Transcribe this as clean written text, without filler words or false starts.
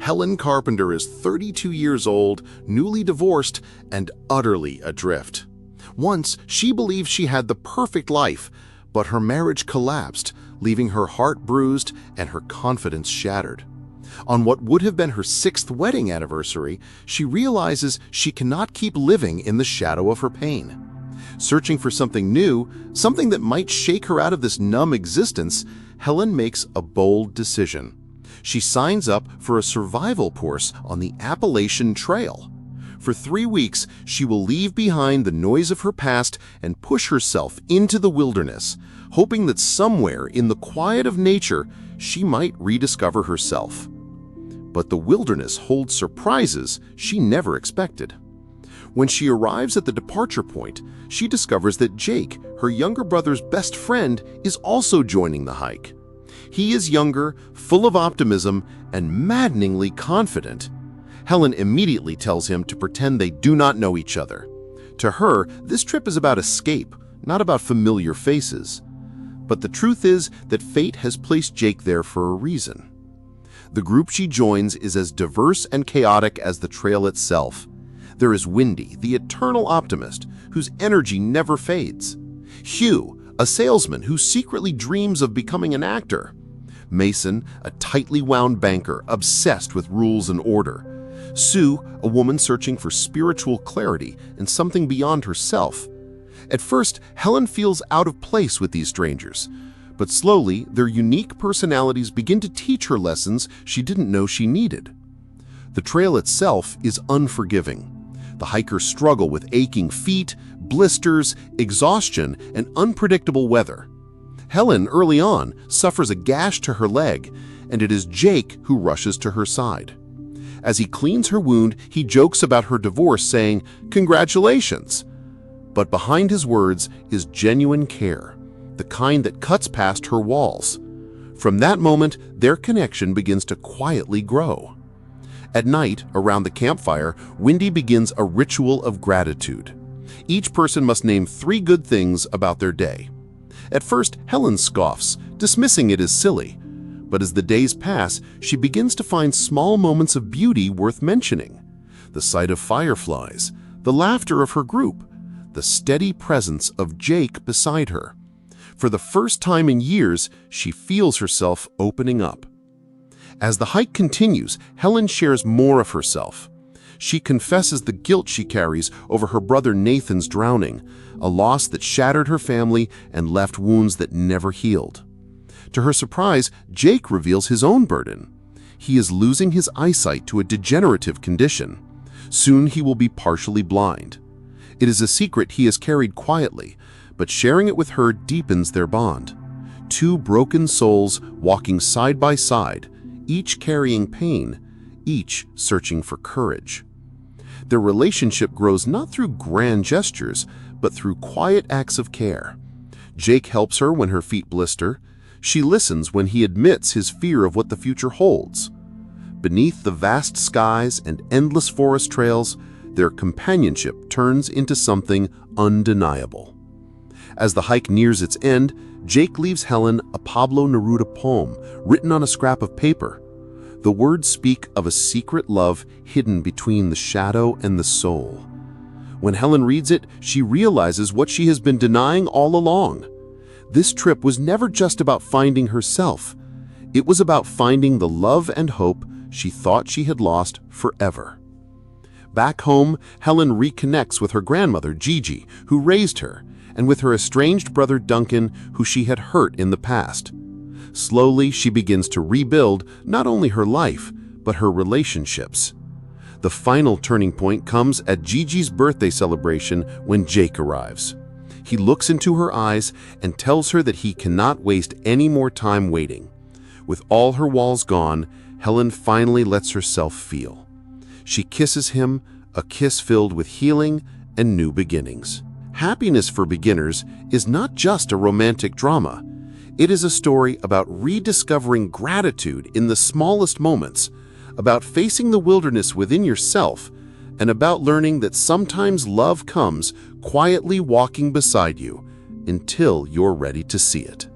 Helen Carpenter is 32 years old, newly divorced, and utterly adrift. Once, she believed she had the perfect life, but her marriage collapsed, leaving her heart bruised and her confidence shattered. On what would have been her 6th wedding anniversary, she realizes she cannot keep living in the shadow of her pain. Searching for something new, something that might shake her out of this numb existence, Helen makes a bold decision. She signs up for a survival course on the Appalachian Trail. For 3 weeks, she will leave behind the noise of her past and push herself into the wilderness, hoping that somewhere in the quiet of nature, she might rediscover herself. But the wilderness holds surprises she never expected. When she arrives at the departure point, she discovers that Jake, her younger brother's best friend, is also joining the hike. He is younger, full of optimism, and maddeningly confident. Helen immediately tells him to pretend they do not know each other. To her, this trip is about escape, not about familiar faces. But the truth is that fate has placed Jake there for a reason. The group she joins is as diverse and chaotic as the trail itself. There is Wendy, the eternal optimist, whose energy never fades. Hugh, a salesman who secretly dreams of becoming an actor. Mason, a tightly wound banker obsessed with rules and order. Sue, a woman searching for spiritual clarity and something beyond herself. At first, Helen feels out of place with these strangers, but slowly their unique personalities begin to teach her lessons she didn't know she needed. The trail itself is unforgiving. The hikers struggle with aching feet, blisters, exhaustion, and unpredictable weather. Helen, early on, suffers a gash to her leg, and it is Jake who rushes to her side. As he cleans her wound, he jokes about her divorce, saying, "Congratulations." But behind his words is genuine care, the kind that cuts past her walls. From that moment, their connection begins to quietly grow. At night, around the campfire, Wendy begins a ritual of gratitude. Each person must name 3 good things about their day. At first, Helen scoffs, dismissing it as silly. But as the days pass, she begins to find small moments of beauty worth mentioning. The sight of fireflies, the laughter of her group, the steady presence of Jake beside her. For the first time in years, she feels herself opening up. As the hike continues, Helen shares more of herself. She confesses the guilt she carries over her brother Nathan's drowning, a loss that shattered her family and left wounds that never healed. To her surprise, Jake reveals his own burden. He is losing his eyesight to a degenerative condition. Soon he will be partially blind. It is a secret he has carried quietly, but sharing it with her deepens their bond. 2 broken souls walking side by side, each carrying pain, each searching for courage. Their relationship grows not through grand gestures, but through quiet acts of care. Jake helps her when her feet blister. She listens when he admits his fear of what the future holds. Beneath the vast skies and endless forest trails, their companionship turns into something undeniable. As the hike nears its end, Jake leaves Helen a Pablo Neruda poem written on a scrap of paper. The words speak of a secret love hidden between the shadow and the soul. When Helen reads it, she realizes what she has been denying all along. This trip was never just about finding herself. It was about finding the love and hope she thought she had lost forever. Back home, Helen reconnects with her grandmother, Gigi, who raised her, and with her estranged brother Duncan, who she had hurt in the past. Slowly, she begins to rebuild not only her life, but her relationships. The final turning point comes at Gigi's birthday celebration when Jake arrives. He looks into her eyes and tells her that he cannot waste any more time waiting. With all her walls gone, Helen finally lets herself feel. She kisses him, a kiss filled with healing and new beginnings. Happiness for Beginners is not just a romantic drama. It is a story about rediscovering gratitude in the smallest moments, about facing the wilderness within yourself, and about learning that sometimes love comes quietly walking beside you until you're ready to see it.